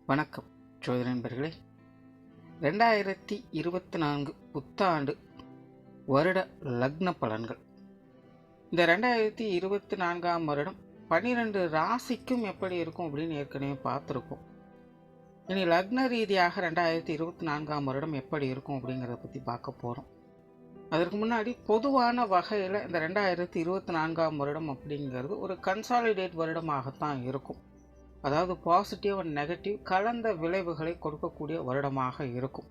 வணக்கம் ஜோதிட நண்பர்களே. 2024 புத்தாண்டு வருட லக்ன பலன்கள். இந்த 2024ஆம் வருடம் 12 ராசிக்கும் எப்படி இருக்கும் அப்படின்னு ஏற்கனவே பார்த்துருக்கோம். இனி லக்ன ரீதியாக 2024ஆம் வருடம் எப்படி இருக்கும் அப்படிங்கிறத பற்றி பார்க்க போகிறோம். அதற்கு முன்னாடி பொதுவான வகையில் இந்த 2024ஆம் வருடம் அப்படிங்கிறது ஒரு கன்சாலிடேட் வருடமாகத்தான் இருக்கும். அதாவது பாசிட்டிவ் அண்ட் நெகட்டிவ் கலந்த விளைவுகளை கொடுக்கக்கூடிய வருடமாக இருக்கும்.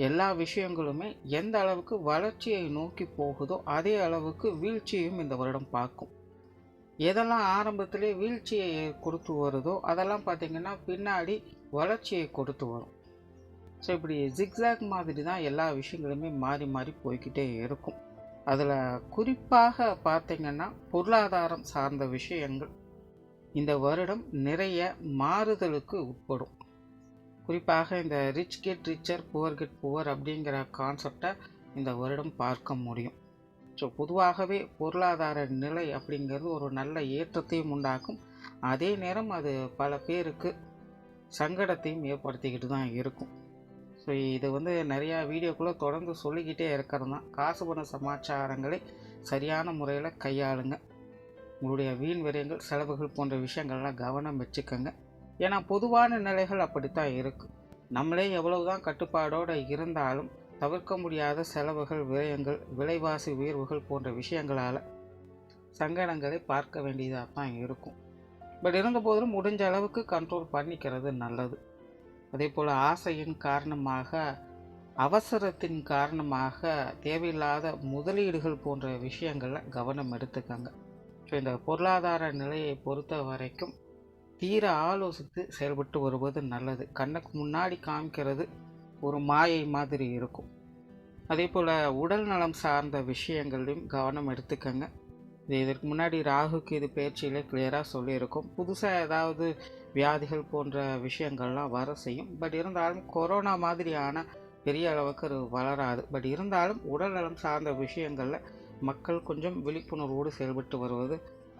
எல்லா விஷயங்களுமே எந்த அளவுக்கு வளர்ச்சியை நோக்கி போகுதோ அதே அளவுக்கு வீழ்ச்சியும் இந்த வருடம் பார்க்கும். எதெல்லாம் ஆரம்பத்திலே வீழ்ச்சியை கொடுத்து வருதோ அதெல்லாம் பார்த்திங்கன்னா பின்னாடி வளர்ச்சியை கொடுத்து வரும். ஸோ இப்படி ஜிக்ஸாக் மாதிரி தான் எல்லா விஷயங்களுமே மாறி மாறி போய்கிட்டே இருக்கும். அதில் குறிப்பாக பார்த்திங்கன்னா பொருளாதாரம் சார்ந்த விஷயங்கள் இந்த வருடம் நிறைய மாறுதலுக்கு உட்படும். குறிப்பாக இந்த rich get richer poor get poor அப்படிங்கிற கான்செப்டை இந்த வருடம் பார்க்க முடியும். ஸோ பொதுவாகவே பொருளாதார நிலை அப்படிங்கிறது ஒரு நல்ல ஏற்றத்தையும் உண்டாக்கும். அதே நேரம் அது பல பேருக்கு சங்கடத்தையும் ஏற்படுத்திக்கிட்டு தான் இருக்கும். ஸோ இது நிறையா வீடியோக்குள்ளே தொடர்ந்து சொல்லிக்கிட்டே இருக்கிறது தான். காசு பண சமாச்சாரங்களை சரியான முறையில் கையாளுங்க. உங்களுடைய வீண் விரயங்கள் செலவுகள் போன்ற விஷயங்கள்லாம் கவனம் வச்சுக்கோங்க. ஏன்னா பொதுவான நிலைகள் அப்படித்தான் இருக்குது. நம்மளே எவ்வளவுதான் கட்டுப்பாடோடு இருந்தாலும் தவிர்க்க முடியாத செலவுகள் விரயங்கள் விலைவாசி உயர்வுகள் போன்ற விஷயங்களால் சங்கடங்களை பார்க்க வேண்டியதாக தான் இருக்கும். பட் இருந்த போதிலும் முடிஞ்ச அளவுக்கு கண்ட்ரோல் பண்ணிக்கிறது நல்லது. அதே போல் ஆசையின் காரணமாக அவசரத்தின் காரணமாக தேவையில்லாத முதலீடுகள் போன்ற விஷயங்களில் கவனம் எடுத்துக்கங்க. ஸோ இந்த பொருளாதார நிலையை பொறுத்த வரைக்கும் தீர ஆலோசித்து செயல்பட்டு வருவது நல்லது. கண்ணுக்கு முன்னாடி காமிக்கிறது ஒரு மாயை மாதிரி இருக்கும். அதே போல் உடல் நலம் சார்ந்த விஷயங்களையும் கவனம் எடுத்துக்கங்க. இதற்கு முன்னாடி ராகுக்கு இது பயிற்சியிலே கிளியராக சொல்லியிருக்கும். புதுசாக ஏதாவது வியாதிகள் போன்ற விஷயங்கள்லாம் வர செய்யும். பட் இருந்தாலும் கொரோனா மாதிரியான பெரிய அளவுக்கு அது வளராது. பட் இருந்தாலும் உடல் நலம் சார்ந்த விஷயங்களில் மக்கள் கொஞ்சம் விழிப்புணர்வோடு செயல்பட்டு வருவது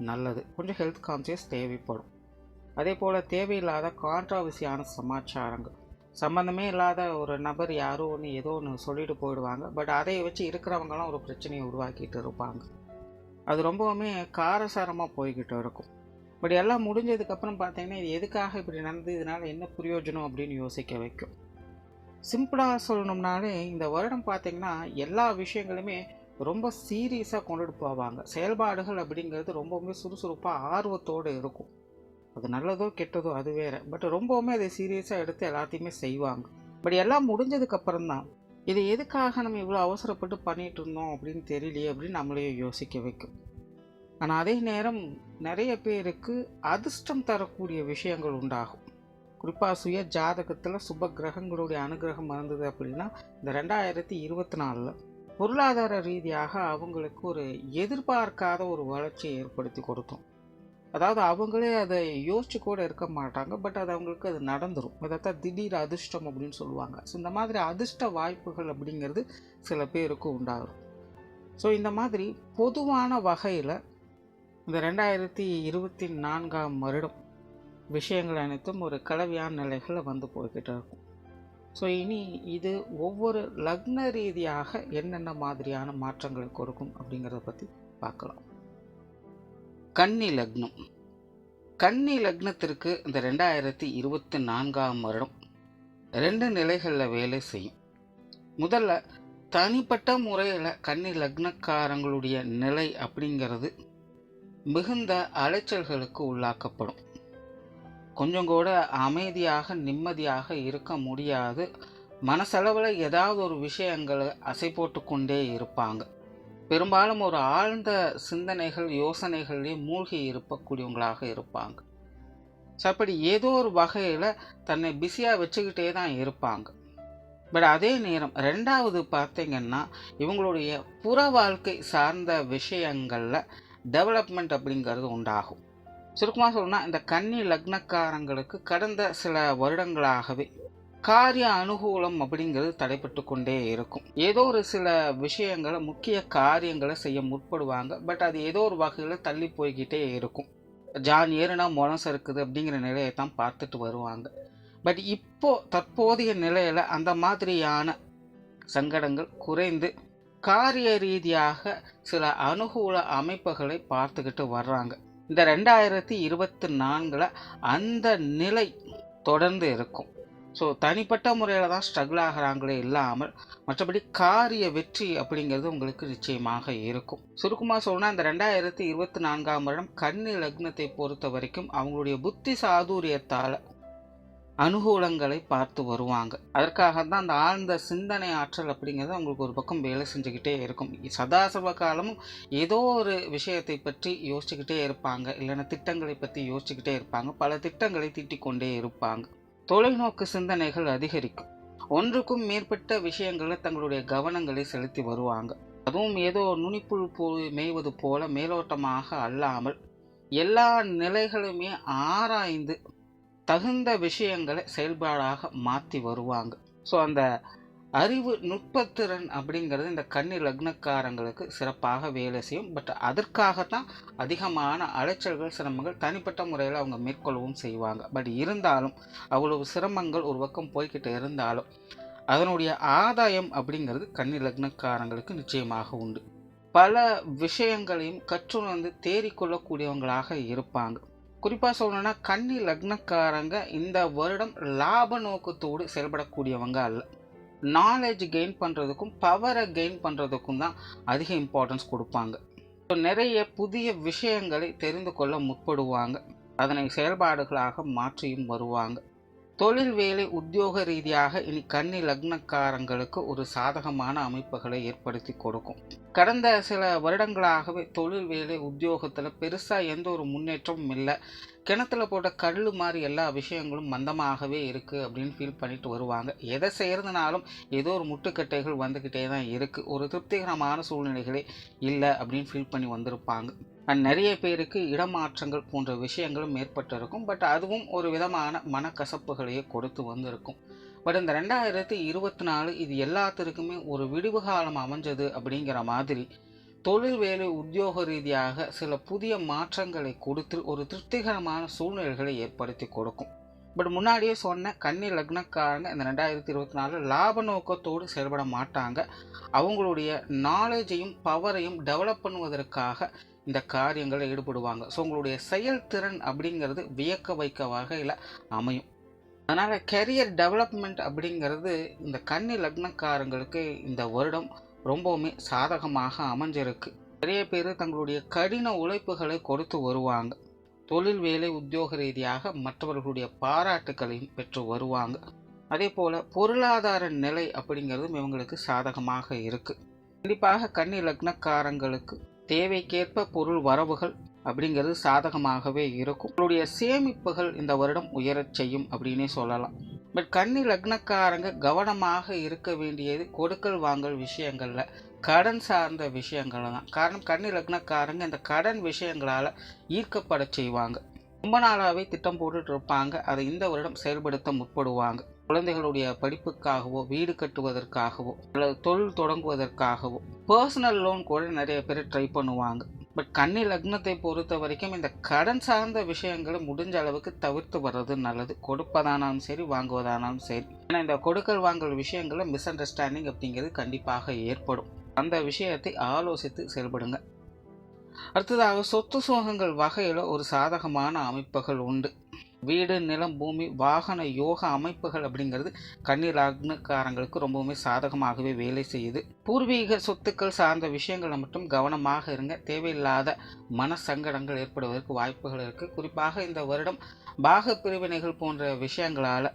நல்லது. கொஞ்சம் ஹெல்த் கான்சியஸ் தேவைப்படும். அதே போல் தேவையில்லாத கான்ட்ராவர்சியான சமாச்சாரங்கள், சம்மந்தமே இல்லாத ஒரு நபர் யாரோ ஒன்று ஏதோ ஒன்று சொல்லிட்டு போயிடுவாங்க. பட் அதை வச்சு இருக்கிறவங்களாம் ஒரு பிரச்சனையை உருவாக்கிட்டு இருப்பாங்க. அது ரொம்பவுமே காரசாரமாக போய்கிட்டு இருக்கும். பட் எல்லாம் முடிஞ்சதுக்கப்புறம் பார்த்தீங்கன்னா இது எதுக்காக இப்படி நடந்தது, இதனால் என்ன பிரயோஜனம் அப்படின்னு யோசிக்க வைக்கும். சிம்பிளாக சொல்லணும்னாலே இந்த வருடம் பார்த்திங்கன்னா எல்லா விஷயங்களுமே ரொம்ப சீரியஸாக கொண்டுட்டு போவாங்க. செயல்பாடுகள் அப்படிங்கிறது ரொம்பவுமே சுறுசுறுப்பாக ஆர்வத்தோடு இருக்கும். அது நல்லதோ கெட்டதோ அது வேறு. பட் ரொம்பவுமே அதை சீரியஸாக எடுத்து எல்லாத்தையுமே செய்வாங்க. பட் எல்லாம் முடிஞ்சதுக்கப்புறம் தான் இது எதுக்காக நம்ம இவ்வளோ அவசரப்பட்டு பண்ணிகிட்டு இருந்தோம் அப்படின்னு தெரியலையே அப்படின்னு நம்மளையே யோசிக்க வைக்கும். ஆனால் அதே நேரம் நிறைய பேருக்கு அதிர்ஷ்டம் தரக்கூடிய விஷயங்கள் உண்டாகும். குறிப்பாக சுய ஜாதகத்தில் சுப கிரகங்களுடைய அனுகிரகம் இருந்தது அப்படின்னா இந்த 2024 பொருளாதார ரீதியாக அவங்களுக்கு ஒரு எதிர்பார்க்காத ஒரு வளர்ச்சியை ஏற்படுத்தி கொடுத்தோம். அதாவது அவங்களே அதை யோசிச்சு கூட இருக்க மாட்டாங்க. பட் அது அவங்களுக்கு அது நடந்துடும். அதைத்தான் திடீர் அதிர்ஷ்டம் அப்படின்னு சொல்லுவாங்க. ஸோ இந்த மாதிரி அதிர்ஷ்ட வாய்ப்புகள் அப்படிங்கிறது சில பேருக்கு உண்டாகும். ஸோ இந்த மாதிரி பொதுவான வகையில் இந்த 2024ஆம் வருடம் விஷயங்கள் அனைத்தும் ஒரு கலவையான நிலைகளில் வந்து போய்கிட்டு இருக்கும். ஸோ இனி இது ஒவ்வொரு லக்ன ரீதியாக என்னென்ன மாதிரியான மாற்றங்களை கொடுக்கும் அப்படிங்கிறத பற்றி பார்க்கலாம். கன்னி லக்னம். கன்னி லக்னத்திற்கு இந்த 2024ஆம் வருடம் 2 நிலைகளில் வேலை செய்யும். முதல்ல தனிப்பட்ட முறையில் கன்னி லக்னக்காரங்களுடைய நிலை அப்படிங்கிறது மிகுந்த அலைச்சல்களுக்கு உள்ளாக்கப்படும். கொஞ்சம் கூட அமைதியாக நிம்மதியாக இருக்க முடியாது. மனசளவில் ஏதாவது ஒரு விஷயங்களை அசை போட்டு கொண்டே இருப்பாங்க. பெரும்பாலும் ஒரு ஆழ்ந்த சிந்தனைகள் யோசனைகளிலே மூழ்கி இருக்கக்கூடியவங்களாக இருப்பாங்க. ஸோ அப்படி ஏதோ ஒரு வகையில் தன்னை பிஸியாக வச்சுக்கிட்டே தான் இருப்பாங்க. பட் அதே நேரம் ரெண்டாவது பார்த்திங்கன்னா இவங்களுடைய புற வாழ்க்கை சார்ந்த விஷயங்களில் டெவலப்மெண்ட் அப்படிங்கிறது உண்டாகும். சுருக்கமாக சொல்லணும்னா இந்த கன்னி லக்னக்காரங்களுக்கு கடந்த சில வருடங்களாகவே காரிய அனுகூலம் அப்படிங்கிறது தடைப்பட்டு கொண்டே இருக்கும். ஏதோ ஒரு சில விஷயங்களை முக்கிய காரியங்களை செய்ய முற்படுவாங்க. பட் அது ஏதோ ஒரு வகையில் தள்ளி போய்கிட்டே இருக்கும். ஜான் ஏறுனா முளம் சறுக்குது அப்படிங்கிற நிலையை தான் பார்த்துட்டு வருவாங்க. பட் இப்போ தற்போதைய நிலையில் அந்த மாதிரியான சங்கடங்கள் குறைந்து காரிய ரீதியாக சில அனுகூல அமைப்புகளை பார்த்துக்கிட்டு வர்றாங்க. இந்த 2024 அந்த நிலை தொடர்ந்து இருக்கும். ஸோ தனிப்பட்ட முறையில் தான் ஸ்ட்ரகிள் ஆகிறாங்களே இல்லாமல் மற்றபடி காரிய வெற்றி அப்படிங்கிறது உங்களுக்கு நிச்சயமாக இருக்கும். சுருக்கமாக சொல்லணும்னா இந்த 2024 கன்னி லக்னத்தை பொறுத்த வரைக்கும் அவங்களுடைய புத்தி சாதுரியத்தால் அனுகூலங்களை பார்த்து வருவாங்க. அதற்காக தான் அந்த ஆழ்ந்த சிந்தனை ஆற்றல் அப்படிங்கிறது அவங்களுக்கு ஒரு பக்கம் வேலை செஞ்சுக்கிட்டே இருக்கும். சதாசர்வ காலமும் ஏதோ ஒரு விஷயத்தை பற்றி யோசிச்சுக்கிட்டே இருப்பாங்க, இல்லைன்னா திட்டங்களை பற்றி யோசிச்சுக்கிட்டே இருப்பாங்க, பல திட்டங்களை தீட்டிக் கொண்டே இருப்பாங்க. தொலைநோக்கு சிந்தனைகள் அதிகரிக்கும். ஒன்றுக்கும் மேற்பட்ட விஷயங்களில் தங்களுடைய கவனங்களை செலுத்தி வருவாங்க. அதுவும் ஏதோ நுனிப்புள் மேய்வது போல மேலோட்டமாக அல்லாமல் எல்லா நிலைகளுமே ஆராய்ந்து தகுந்த விஷயங்களை செயல்பாடாக மாற்றி வருவாங்க. ஸோ அந்த அறிவு நுட்பத்திறன் அப்படிங்கிறது இந்த கன்னி லக்னக்காரங்களுக்கு சிறப்பாக வேலை செய்யும். பட் அதற்காகத்தான் அதிகமான அலைச்சல்கள் சிரமங்கள் தனிப்பட்ட முறையில் அவங்க மேற்கொள்ளவும் செய்வாங்க. பட் இருந்தாலும் அவ்வளவு சிரமங்கள் ஒரு பக்கம் போய்கிட்டு இருந்தாலும் அதனுடைய ஆதாயம் அப்படிங்கிறது கன்னி லக்னக்காரங்களுக்கு நிச்சயமாக உண்டு. பல விஷயங்களையும் கற்றுணர்ந்து தேறிக்கொள்ளக்கூடியவங்களாக இருப்பாங்க. குறிப்பாக சொல்லணும்னா கன்னி லக்னக்காரங்க இந்த வருடம் லாப நோக்கத்தோடு செயல்படக்கூடியவங்க அல்ல. நாலேஜ் கெயின் பண்ணுறதுக்கும் பவரை கெயின் பண்ணுறதுக்கும் தான் அதிக இம்பார்ட்டன்ஸ் கொடுப்பாங்க. நிறைய புதிய விஷயங்களை தெரிந்து கொள்ள முற்படுவாங்க, அதனை செயல்பாடுகளாக மாற்றியும் வருவாங்க. தொழில் வேலை உத்தியோக ரீதியாக இனி கன்னி லக்னக்காரங்களுக்கு ஒரு சாதகமான அமைப்புகளை ஏற்படுத்தி கொடுக்கும். கடந்த சில வருடங்களாகவே தொழில் வேலை உத்தியோகத்தில் பெருசாக எந்த ஒரு முன்னேற்றமும் இல்லை, கிணத்துல போட்ட கல் மாதிரி எல்லா விஷயங்களும் மந்தமாகவே இருக்குது அப்படின்னு ஃபீல் பண்ணிட்டு வருவாங்க. எதை செய்கிறதுனாலும் ஏதோ ஒரு முட்டுக்கட்டைகள் வந்துக்கிட்டே தான் இருக்குது, ஒரு திருப்திகரமான சூழ்நிலைகளே இல்லை அப்படின்னு ஃபீல் பண்ணி வந்திருப்பாங்க. நிறைய பேருக்கு இடமாற்றங்கள் போன்ற விஷயங்களும் ஏற்பட்டிருக்கும். பட் அதுவும் ஒரு விதமான மனக்கசப்புகளையே கொடுத்து வந்திருக்கும். பட் இந்த 2024 இது எல்லாத்திற்குமே ஒரு விடிவு காலம் அமைஞ்சது அப்படிங்கிற மாதிரி தொழில் வேலை உத்தியோக ரீதியாக சில புதிய மாற்றங்களை கொடுத்து ஒரு திருப்திகரமான சூழ்நிலைகளை ஏற்படுத்தி கொடுக்கும். பட் முன்னாடியே சொன்ன கன்னி லக்னக்காரங்க இந்த 2024 லாப நோக்கத்தோடு செயல்பட மாட்டாங்க. அவங்களுடைய நாலேஜையும் பவரையும் டெவலப் பண்ணுவதற்காக இந்த காரியங்களை ஈடுபடுவாங்க. ஸோ உங்களுடைய செயல்திறன் அப்படிங்கிறது வியக்க வைக்க வகையில் அமையும். அதனால் கெரியர் டெவலப்மெண்ட் அப்படிங்கிறது இந்த கன்னி லக்னக்காரங்களுக்கு இந்த வருடம் ரொம்பவுமே சாதகமாக அமைஞ்சிருக்கு. நிறைய பேர் தங்களுடைய கடின உழைப்புகளை கொடுத்து வருவாங்க. தொழில் வேலை உத்தியோக ரீதியாக மற்றவர்களுடைய பாராட்டுக்களையும் பெற்று வருவாங்க. அதே போல் பொருளாதார நிலை அப்படிங்கிறதும் இவங்களுக்கு சாதகமாக இருக்குது. கண்டிப்பாக கன்னி லக்னக்காரங்களுக்கு தேவைக்கேற்ப பொருள் வரவுகள் அப்படிங்கிறது சாதகமாகவே இருக்கும். உங்களுடைய சேமிப்புகள் இந்த வருடம் உயரச் செய்யும் அப்படின்னே சொல்லலாம். பட் கன்னி லக்னக்காரங்க கவனமாக இருக்க வேண்டியது கொடுக்கல் வாங்கல் விஷயங்களில், கடன் சார்ந்த விஷயங்கள் தான். காரணம் கன்னி லக்னக்காரங்க இந்த கடன் விஷயங்களால் ஈர்க்கப்பட செய்வாங்க. ரொம்ப நாளாகவே திட்டம் போட்டுட்டு இருப்பாங்க, அதை இந்த வருடம் செயல்படுத்த முற்படுவாங்க. குழந்தைகளுடைய படிப்புக்காகவோ, வீடு கட்டுவதற்காகவோ, அல்லது தொழில் தொடங்குவதற்காகவோ பர்சனல் லோன் கூட நிறைய பேர் ட்ரை பண்ணுவாங்க. பட் கன்னி லக்னத்தை பொறுத்த வரைக்கும் இந்த கடன் சார்ந்த விஷயங்களை முடிஞ்ச அளவுக்கு தவிர்த்து வர்றது நல்லது. கொடுப்பதானாலும் சரி, வாங்குவதானாலும் சரி. ஏன்னா இந்த கொடுக்கல் வாங்கல் விஷயங்களில் மிஸ் அண்டர்ஸ்டாண்டிங் அப்படிங்கிறது கண்டிப்பாக ஏற்படும். அந்த விஷயத்தை ஆலோசித்து செயல்படுங்க. அடுத்ததாக சொத்து சுகங்கள் வகையில் ஒரு சாதகமான அமைப்புகள் உண்டு. வீடு, நிலம், பூமி, வாகன யோக அமைப்புகள் அப்படிங்கிறது கன்னி லக்னக்காரங்களுக்கு ரொம்பவுமே சாதகமாகவே வேலை செய்யுது. பூர்வீக சொத்துக்கள் சார்ந்த விஷயங்களை மட்டும் கவனமாக இருங்க. தேவையில்லாத மன சங்கடங்கள் ஏற்படுவதற்கு வாய்ப்புகள் இருக்குது. குறிப்பாக இந்த வருடம் பாக பிரிவினைகள் போன்ற விஷயங்களால்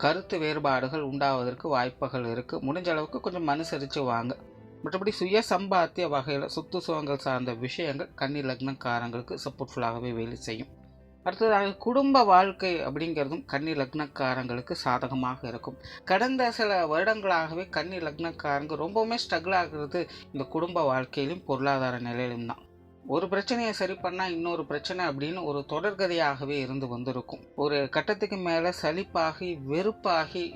கருத்து வேறுபாடுகள் உண்டாவதற்கு வாய்ப்புகள் இருக்குது. முடிஞ்ச அளவுக்கு கொஞ்சம் அனுசரித்து வாங்க. மற்றபடி சுய சம்பாத்திய வகையில் சொத்து சுகங்கள் சார்ந்த விஷயங்கள் கன்னி லக்னக்காரங்களுக்கு சப்போர்ட்ஃபுல்லாகவே வேலை செய்யும். அடுத்ததாக குடும்ப வாழ்க்கை அப்படிங்கிறதும் கன்னி லக்னக்காரங்களுக்கு சாதகமாக இருக்கும். கடந்த சில வருடங்களாகவே கன்னி லக்னக்காரங்க ரொம்பவுமே ஸ்ட்ரகிள் ஆகிறது இந்த குடும்ப வாழ்க்கையிலும் பொருளாதார நிலையிலும் தான். ஒரு பிரச்சனையை சரி பண்ணால் இன்னொரு பிரச்சனை அப்படின்னு ஒரு தொடர்கதையாகவே இருந்து வந்திருக்கும். ஒரு கட்டத்துக்கு மேலே சலிப்பாகி வெறுப்பாகி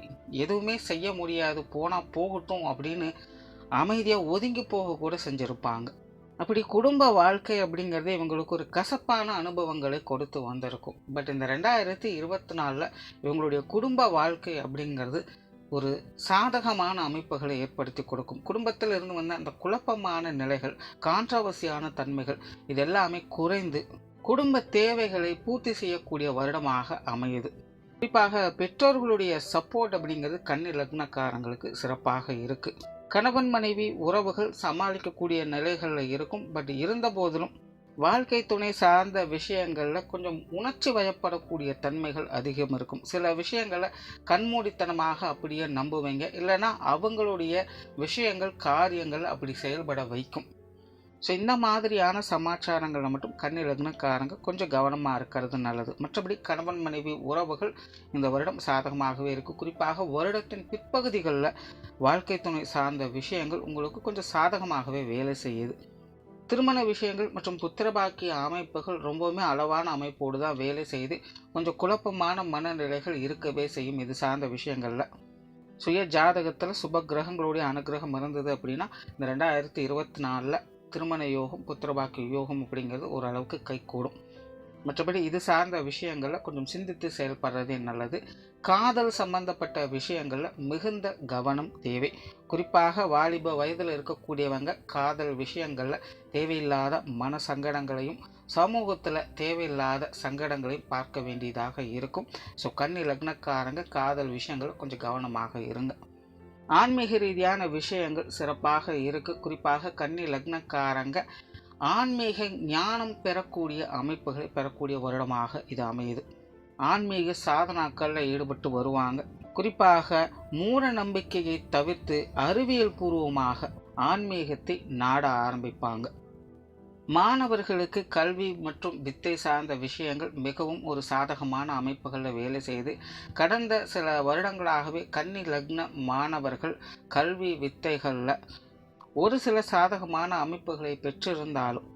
எதுவுமே செய்ய முடியாது, போனால் போகட்டும் அப்படின்னு அமைதியாக ஒதுங்கி போக கூட செஞ்சுருப்பாங்க. அப்படி குடும்ப வாழ்க்கை அப்படிங்கிறது இவங்களுக்கு ஒரு கசப்பான அனுபவங்களை கொடுத்து வந்திருக்கும். பட் இந்த 2024 இவங்களுடைய குடும்ப வாழ்க்கை அப்படிங்கிறது ஒரு சாதகமான அமைப்புகளை ஏற்படுத்தி கொடுக்கும். குடும்பத்தில் இருந்து வந்த அந்த குழப்பமான நிலைகள், கான்ட்ரவர்சியான தன்மைகள் இது எல்லாமே குறைந்து குடும்ப தேவைகளை பூர்த்தி செய்யக்கூடிய வருடமாக அமையுது. குறிப்பாக பெற்றோர்களுடைய சப்போர்ட் அப்படிங்கிறது கன்னி லக்னக்காரங்களுக்கு சிறப்பாக இருக்குது. கணவன் மனைவி உறவுகள் சமாளிக்கக்கூடிய நிலைகளில் இருக்கும். பட் இருந்த போதிலும் வாழ்க்கை துணை சார்ந்த விஷயங்களில் கொஞ்சம் உணர்ச்சி வயப்படக்கூடிய தன்மைகள் அதிகம் இருக்கும். சில விஷயங்களை கண்மூடித்தனமாக அப்படியே நம்புவீங்க, இல்லைன்னா அவங்களுடைய விஷயங்கள் காரியங்கள் அப்படி செயல்பட வைக்கும். ஸோ இந்த மாதிரியான சமாச்சாரங்களை மட்டும் கன்னி லக்னக்காரங்க கொஞ்சம் கவனமாக இருக்கிறது நல்லது. மற்றபடி கணவன் மனைவி உறவுகள் இந்த வருடம் சாதகமாகவே இருக்குது. குறிப்பாக வருடத்தின் பிற்பகுதிகளில் வாழ்க்கை துணை சார்ந்த விஷயங்கள் உங்களுக்கு கொஞ்சம் சாதகமாகவே வேலை செய்யுது. திருமண விஷயங்கள் மற்றும் புத்திரபாக்கிய அமைப்புகள் ரொம்பவுமே அளவான அமைப்போடு தான் வேலை செய்து கொஞ்சம் குழப்பமான மனநிலைகள் இருக்கவே செய்யும். இது சார்ந்த விஷயங்களில் சுய ஜாதகத்தில் சுப கிரகங்களுடைய அனுகிரகம் இருந்தது அப்படின்னா இந்த 2024 திருமண யோகம் புத்திரபாக்கிய யோகம் அப்படிங்கிறது ஓரளவுக்கு கைகூடும். மற்றபடி இது சார்ந்த விஷயங்களில் கொஞ்சம் சிந்தித்து செயல்படுறதே நல்லது. காதல் சம்பந்தப்பட்ட விஷயங்களில் மிகுந்த கவனம் தேவை. குறிப்பாக வாலிப வயதில் இருக்கக்கூடியவங்க காதல் விஷயங்களில் தேவையில்லாத மன சங்கடங்களையும் சமூகத்தில் தேவையில்லாத சங்கடங்களையும் பார்க்க வேண்டியதாக இருக்கும். ஸோ கன்னி லக்னக்காரங்க காதல் விஷயங்களில் கொஞ்சம் கவனமாக இருங்க. ஆன்மீக ரீதியான விஷயங்கள் சிறப்பாக இருக்குது. குறிப்பாக கன்னி லக்னக்காரங்க ஆன்மீக ஞானம் பெறக்கூடிய அமைப்புகளை பெறக்கூடிய வருடமாக இது அமையுது. ஆன்மீக சாதனாக்களில் ஈடுபட்டு வருவாங்க. குறிப்பாக மூட நம்பிக்கையை தவிர்த்து அறிவியல் பூர்வமாக ஆன்மீகத்தை நாட ஆரம்பிப்பாங்க. மாணவர்களுக்கு கல்வி மற்றும் வித்தை சார்ந்த விஷயங்கள் மிகவும் ஒரு சாதகமான அமைப்புகளில் வேலை செய்து கடந்த சில வருடங்களாகவே கன்னி லக்ன மாணவர்கள் கல்வி வித்தைகளில் ஒரு சில சாதகமான அமைப்புகளை பெற்றிருந்தாலும்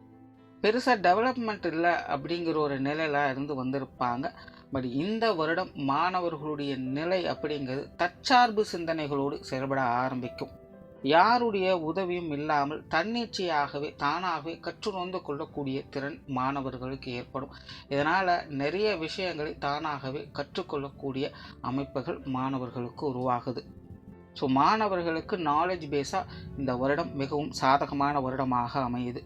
பெருசாக டெவலப்மெண்ட் இல்லை அப்படிங்கிற ஒரு நிலையில் இருந்து வந்திருப்பாங்க. பட் இந்த வருடம் மாணவர்களுடைய நிலை அப்படிங்கிறது தற்சார்பு சிந்தனைகளோடு செயல்பட ஆரம்பிக்கும். யாருடைய உதவியும் இல்லாமல் தன்னிச்சையாகவே தானாகவே கற்றுணர்ந்து கொள்ளக்கூடிய திறன் மாணவர்களுக்கு ஏற்படும். இதனால் நிறைய விஷயங்களை தானாகவே கற்றுக்கொள்ளக்கூடிய அமைப்புகள் மாணவர்களுக்கு உருவாகுது. ஸோ மாணவர்களுக்கு நாலேஜ் பேஸாக இந்த வருடம் மிகவும் சாதகமான வருடமாக அமையுது.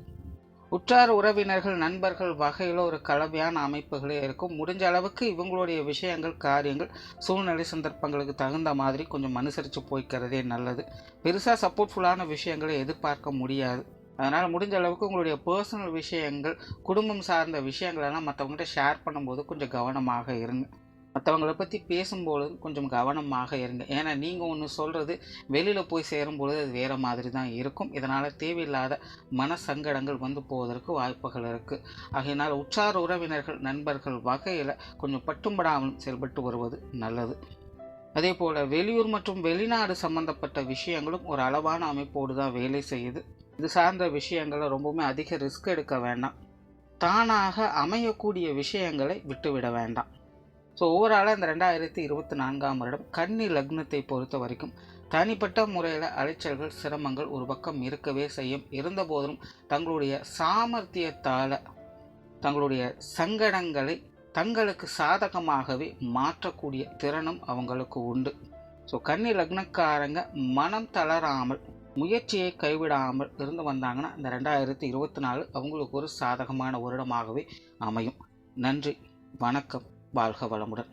உற்றார் உறவினர்கள் நண்பர்கள் வகையில் ஒரு கலவையான அமைப்புகளே இருக்கும். முடிஞ்ச அளவுக்கு இவங்களுடைய விஷயங்கள் காரியங்கள் சூழ்நிலை சந்தர்ப்பங்களுக்கு தகுந்த மாதிரி கொஞ்சம் அனுசரித்து போய்க்கிறதே நல்லது. பெருசாக சப்போர்ட்ஃபுல்லான விஷயங்களை எதிர்பார்க்க முடியாது. அதனால் முடிஞ்ச அளவுக்கு உங்களுடைய பர்சனல் விஷயங்கள் குடும்பம் சார்ந்த விஷயங்களெல்லாம் மற்றவங்கள்ட்ட ஷேர் பண்ணும்போது கொஞ்சம் கவனமாக இருங்க. மற்றவங்களை பற்றி பேசும்பொழுது கொஞ்சம் கவனமாக இருங்க. ஏன்னா நீங்கள் ஒன்று சொல்கிறது வெளியில் போய் சேரும்பொழுது அது வேறு மாதிரி தான் இருக்கும். இதனால் தேவையில்லாத மன சங்கடங்கள் வந்து போவதற்கு வாய்ப்புகள் இருக்குது. ஆகையினால் உற்றார் உறவினர்கள் நண்பர்கள் வகையில் கொஞ்சம் பட்டும்படாமல் செயல்பட்டு வருவது நல்லது. அதே போல் வெளியூர் மற்றும் வெளிநாடு சம்பந்தப்பட்ட விஷயங்களும் ஒரு அளவான அமைப்போடு தான் வேலை செய்யுது. இது சார்ந்த விஷயங்களை ரொம்பவுமே அதிக ரிஸ்க் எடுக்க வேண்டாம். தானாக அமையக்கூடிய விஷயங்களை விட்டுவிட வேண்டாம். ஸோ ஓவராலாக இந்த 2024 வருடம் கன்னி லக்னத்தை பொறுத்த வரைக்கும் தனிப்பட்ட முறையில் அலைச்சல்கள் சிரமங்கள் ஒரு பக்கம் இருக்கவே செய்யும். இருந்த போதிலும் தங்களுடைய சாமர்த்தியத்தால் தங்களுடைய சங்கடங்களை தங்களுக்கு சாதகமாகவே மாற்றக்கூடிய திறனும் அவங்களுக்கு உண்டு. ஸோ கன்னி லக்னக்காரங்க மனம் தளராமல் முயற்சியை கைவிடாமல் இருந்து வந்தாங்கன்னா இந்த 2024 அவங்களுக்கு ஒரு சாதகமான வருடமாகவே அமையும். நன்றி, வணக்கம், வாழ்க வளமுடன்.